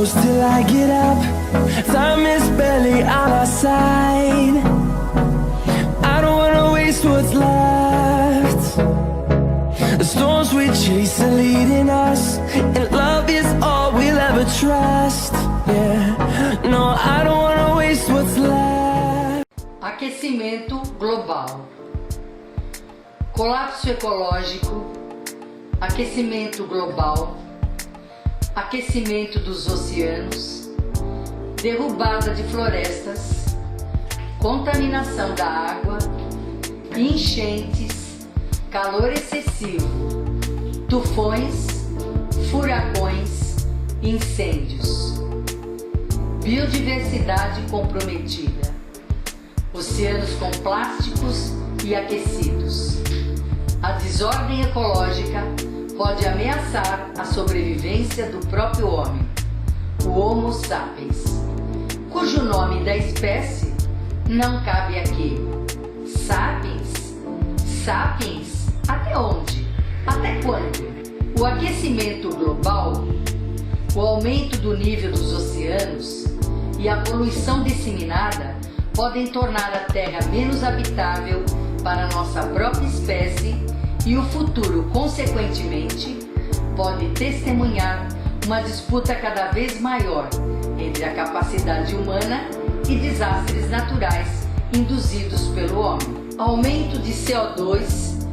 close till I get up. Time is barely on our side. I don't wanna waste what's left. The storms we chase are leading us, and love is all we'll ever trust. Yeah, no, I don't wanna waste what's left. Aquecimento global, colapso ecológico, aquecimento global, aquecimento dos oceanos, derrubada de florestas, contaminação da água, enchentes, calor excessivo, tufões, furacões, incêndios, biodiversidade comprometida, oceanos com plásticos e aquecidos. A desordem ecológica pode ameaçar a sobrevivência do próprio homem, o Homo sapiens, cujo nome da espécie não cabe aqui. Sapiens? Sapiens? Até onde? Até quando? O aquecimento global, o aumento do nível dos oceanos e a poluição disseminada podem tornar a Terra menos habitável para nossa própria espécie, e o futuro, consequentemente, pode testemunhar uma disputa cada vez maior entre a capacidade humana e desastres naturais induzidos pelo homem. Aumento de CO2,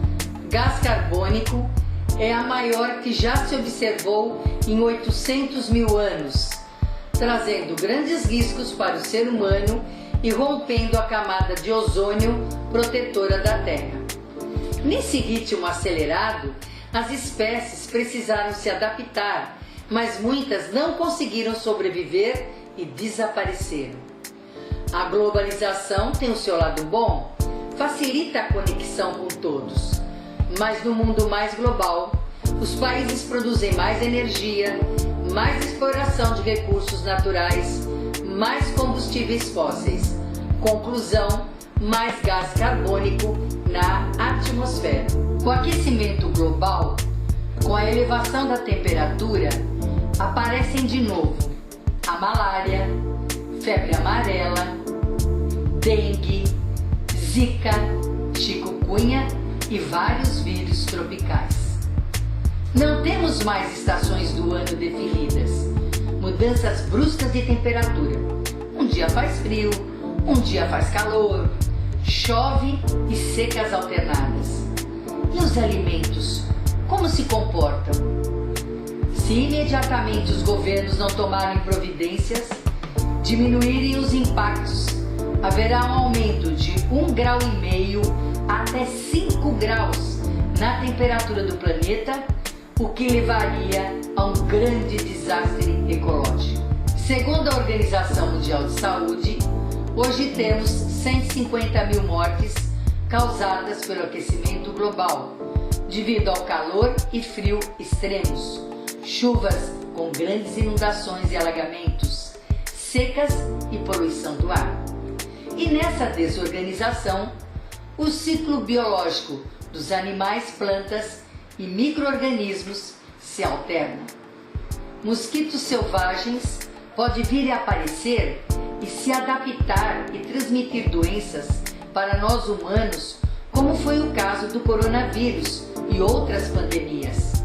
gás carbônico, é a maior que já se observou em 800 mil anos, trazendo grandes riscos para o ser humano e rompendo a camada de ozônio protetora da Terra. Nesse ritmo acelerado, as espécies precisaram se adaptar, mas muitas não conseguiram sobreviver e desapareceram. A globalização tem o seu lado bom, facilita a conexão com todos, mas no mundo mais global, os países produzem mais energia, mais exploração de recursos naturais, mais combustíveis fósseis. Conclusão: mais gás carbônico na atmosfera. O aquecimento global, com a elevação da temperatura, aparecem de novo a malária, febre amarela, dengue, zika, chikungunya e vários vírus tropicais. Não temos mais estações do ano definidas, mudanças bruscas de temperatura. Um dia faz frio, um dia faz calor, chove e secas alternadas. E os alimentos, como se comportam? Se imediatamente os governos não tomarem providências, diminuírem os impactos, haverá um aumento de 1,5 grau até 5 graus na temperatura do planeta, o que levaria a um grande desastre ecológico. Segundo a Organização Mundial de Saúde, hoje temos 150 mil mortes causadas pelo aquecimento global, devido ao calor e frio extremos, chuvas com grandes inundações e alagamentos, secas e poluição do ar. E nessa desorganização, o ciclo biológico dos animais, plantas e micro-organismos se alterna. Mosquitos selvagens podem vir a aparecer e se adaptar e transmitir doenças para nós humanos, como foi o caso do coronavírus e outras pandemias.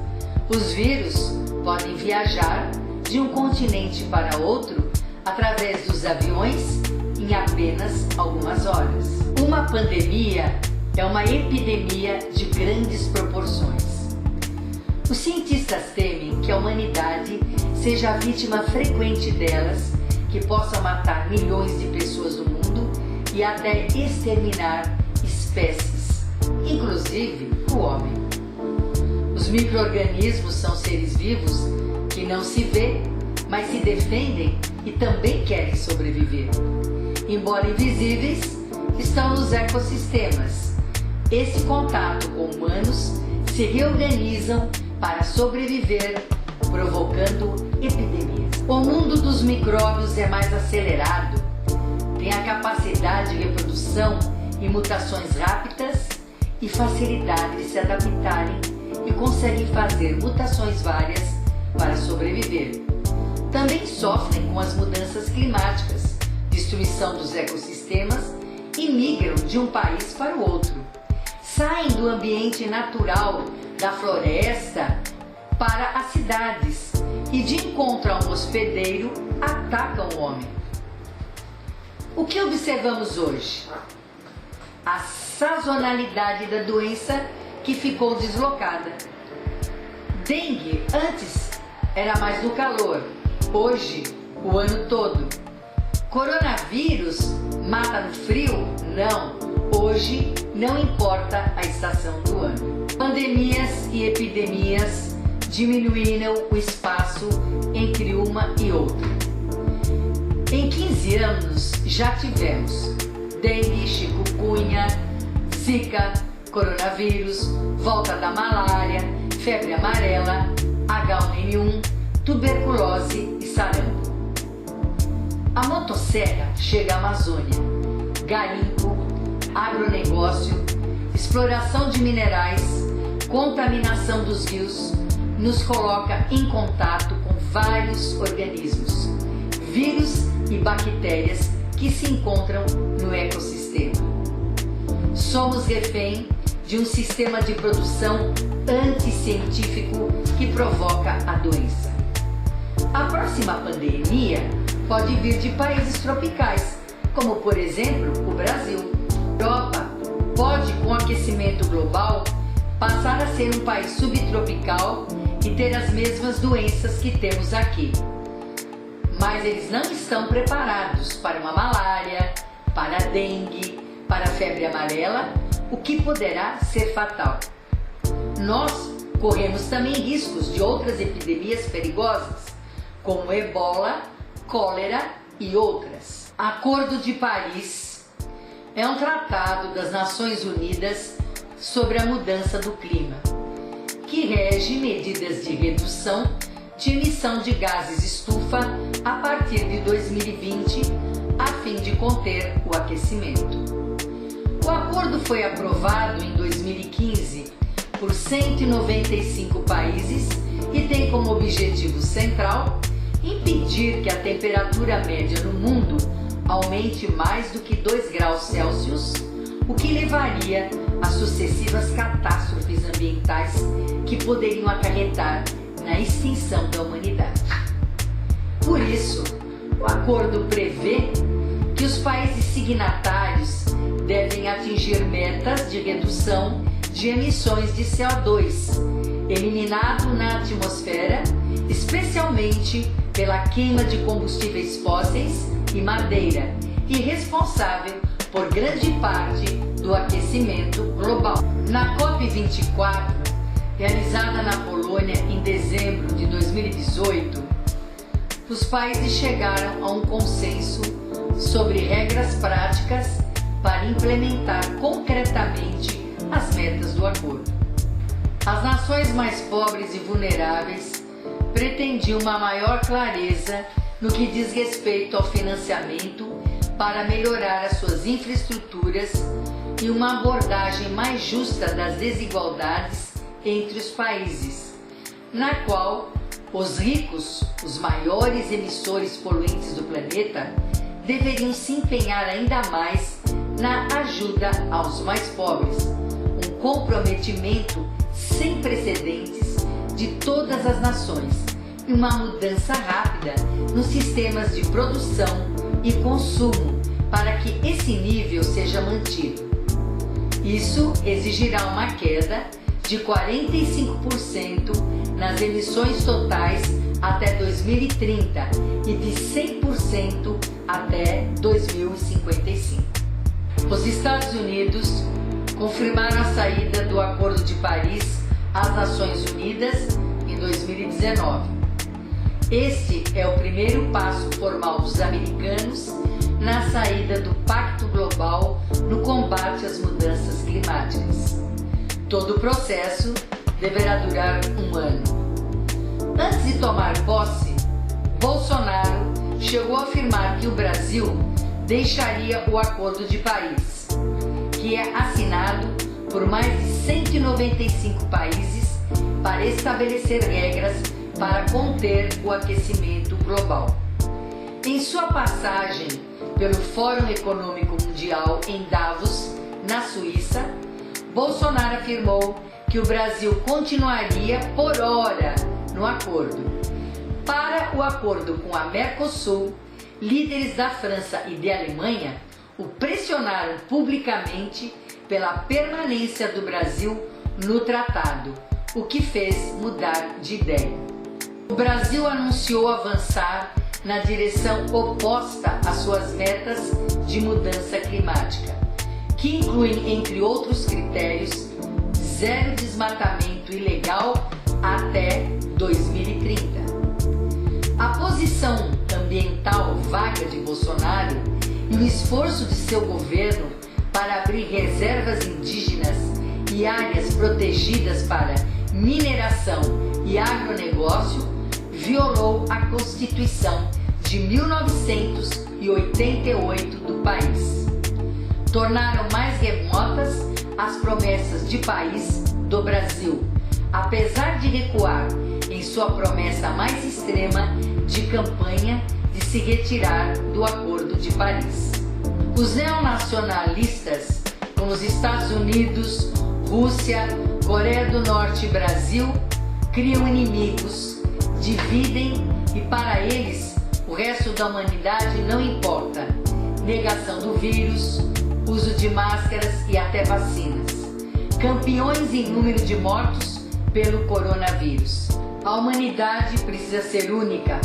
Os vírus podem viajar de um continente para outro através dos aviões em apenas algumas horas. Uma pandemia é uma epidemia de grandes proporções. Os cientistas temem que a humanidade seja a vítima frequente delas, que possa matar milhões de pessoas no mundo e até exterminar espécies, inclusive o homem. Os micro-organismos são seres vivos que não se vê, mas se defendem e também querem sobreviver. Embora invisíveis, estão nos ecossistemas. Esse contato com humanos se reorganizam para sobreviver, provocando epidemias. O mundo dos micróbios é mais acelerado, tem a capacidade de reprodução e mutações rápidas e facilidade de se adaptarem e conseguem fazer mutações várias para sobreviver. também sofrem com as mudanças climáticas, destruição dos ecossistemas e migram de um país para o outro. Saem do ambiente natural da floresta para as cidades e, de encontro a um hospedeiro, atacam o homem. O que observamos hoje? A sazonalidade da doença que ficou deslocada. Dengue antes era mais no calor, hoje o ano todo. Coronavírus mata no frio? Não, hoje não importa a estação do ano. Pandemias e epidemias diminuíram o espaço entre uma e outra. Em 15 anos já tivemos dengue, chikungunya, zika, coronavírus, volta da malária, febre amarela, H1N1, tuberculose e sarampo. A motosserra chega à Amazônia, garimpo, agronegócio, exploração de minerais, contaminação dos rios, nos coloca em contato com vários organismos, vírus e bactérias que se encontram no ecossistema. Somos refém de um sistema de produção anticientífico que provoca a doença. A próxima pandemia pode vir de países tropicais, como por exemplo o Brasil. A Europa pode, com o aquecimento global, passar a ser um país subtropical e ter as mesmas doenças que temos aqui. Mas eles não estão preparados para uma malária, para a dengue, para a febre amarela, o que poderá ser fatal. Nós corremos também riscos de outras epidemias perigosas, como ebola, cólera e outras. Acordo de Paris é um tratado das Nações Unidas sobre a mudança do clima, que rege medidas de redução de emissão de gases estufa a partir de 2020, a fim de conter o aquecimento. O acordo foi aprovado em 2015 por 195 países e tem como objetivo central impedir que a temperatura média no mundo aumente mais do que 2 graus Celsius, o que levaria a sucessivas catástrofes ambientais que poderiam acarretar na extinção da humanidade. Por isso, o acordo prevê que os países signatários devem atingir metas de redução de emissões de CO2, eliminado na atmosfera, especialmente pela queima de combustíveis fósseis e madeira, e responsável por grande parte do aquecimento global. Na COP24, realizada na Polônia em dezembro de 2018, os países chegaram a um consenso sobre regras práticas para implementar concretamente as metas do acordo. As nações mais pobres e vulneráveis pretendiam uma maior clareza no que diz respeito ao financiamento para melhorar as suas infraestruturas e uma abordagem mais justa das desigualdades entre os países, na qual os ricos, os maiores emissores poluentes do planeta, deveriam se empenhar ainda mais na ajuda aos mais pobres, um comprometimento sem precedentes de todas as nações e uma mudança rápida nos sistemas de produção e consumo para que esse nível seja mantido. Isso exigirá uma queda de 45% nas emissões totais até 2030 e de 100% até 2055. Os Estados Unidos confirmaram a saída do Acordo de Paris às Nações Unidas em 2019. Este é o primeiro passo formal dos americanos na saída do Pacto Global no combate às mudanças climáticas. Todo o processo deverá durar um ano. Antes de tomar posse, Bolsonaro chegou a afirmar que o Brasil deixaria o Acordo de Paris, que é assinado por mais de 195 países para estabelecer regras para conter o aquecimento global. Em sua passagem pelo Fórum Econômico Mundial em Davos, na Suíça, Bolsonaro afirmou que o Brasil continuaria por hora no acordo. Para o acordo com a Mercosul, líderes da França e da Alemanha o pressionaram publicamente pela permanência do Brasil no tratado, o que fez mudar de ideia. O Brasil anunciou avançar na direção oposta às suas metas de mudança climática, que incluem, entre outros critérios, zero desmatamento ilegal até 2030. A posição ambiental vaga de Bolsonaro e o esforço de seu governo para abrir reservas indígenas e áreas protegidas para mineração e agronegócio violou a Constituição de 1988 do país. Tornaram mais remotas as promessas de país do Brasil, apesar de recuar em sua promessa mais extrema de campanha de se retirar do Acordo de Paris. Os neonacionalistas, como os Estados Unidos, Rússia, Coreia do Norte e Brasil, criam inimigos, dividem e para eles o resto da humanidade não importa. Negação do vírus, uso de máscaras e até vacinas. Campeões em número de mortos pelo coronavírus. A humanidade precisa ser única.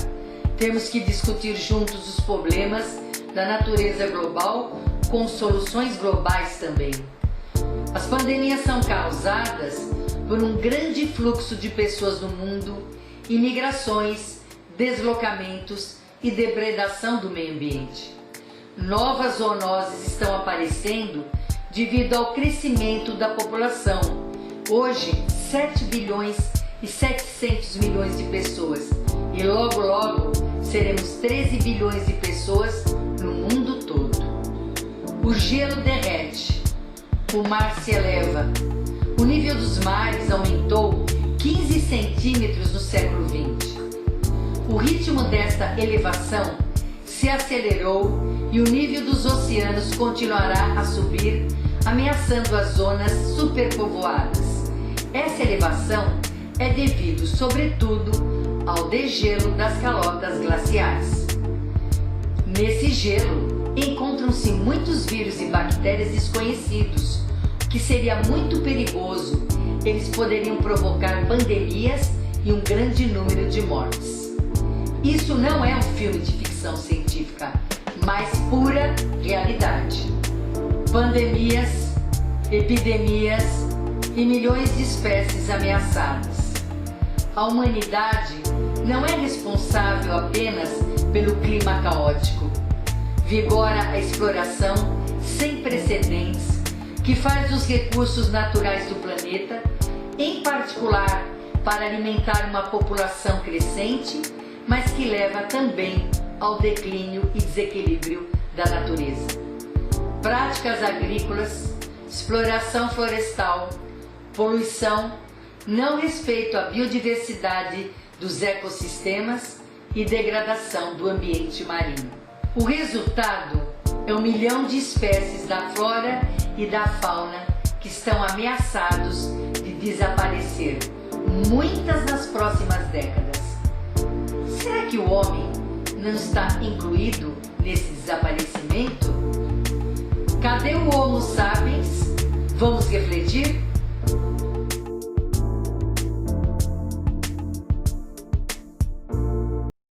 Temos que discutir juntos os problemas da natureza global com soluções globais também. As pandemias são causadas por um grande fluxo de pessoas no mundo, imigrações, deslocamentos e depredação do meio ambiente. Novas zoonoses estão aparecendo devido ao crescimento da população. Hoje, 7 bilhões e 700 milhões de pessoas e logo logo seremos 13 bilhões de pessoas no mundo todo. O gelo derrete, o mar se eleva, o nível dos mares aumentou 15 centímetros no século XX. O ritmo desta elevação se acelerou e o nível dos oceanos continuará a subir, ameaçando as zonas superpovoadas. Essa elevação é devido, sobretudo, ao degelo das calotas glaciais. Nesse gelo, encontram-se muitos vírus e bactérias desconhecidos, o que seria muito perigoso. Eles poderiam provocar pandemias e um grande número de mortes. Isso não é um filme de ficção científica, mas pura realidade. Pandemias, epidemias e milhões de espécies ameaçadas. A humanidade não é responsável apenas pelo clima caótico. Vigora a exploração sem precedentes que faz dos recursos naturais do planeta, em particular para alimentar uma população crescente, mas que leva também ao declínio e desequilíbrio da natureza. Práticas agrícolas, exploração florestal, poluição, não respeito à biodiversidade dos ecossistemas e degradação do ambiente marinho. O resultado é 1 milhão de espécies da flora e da fauna que estão ameaçados de desaparecer, muitas nas próximas décadas. Será que o homem não está incluído nesse desaparecimento? Cadê o Homo sapiens? Vamos refletir?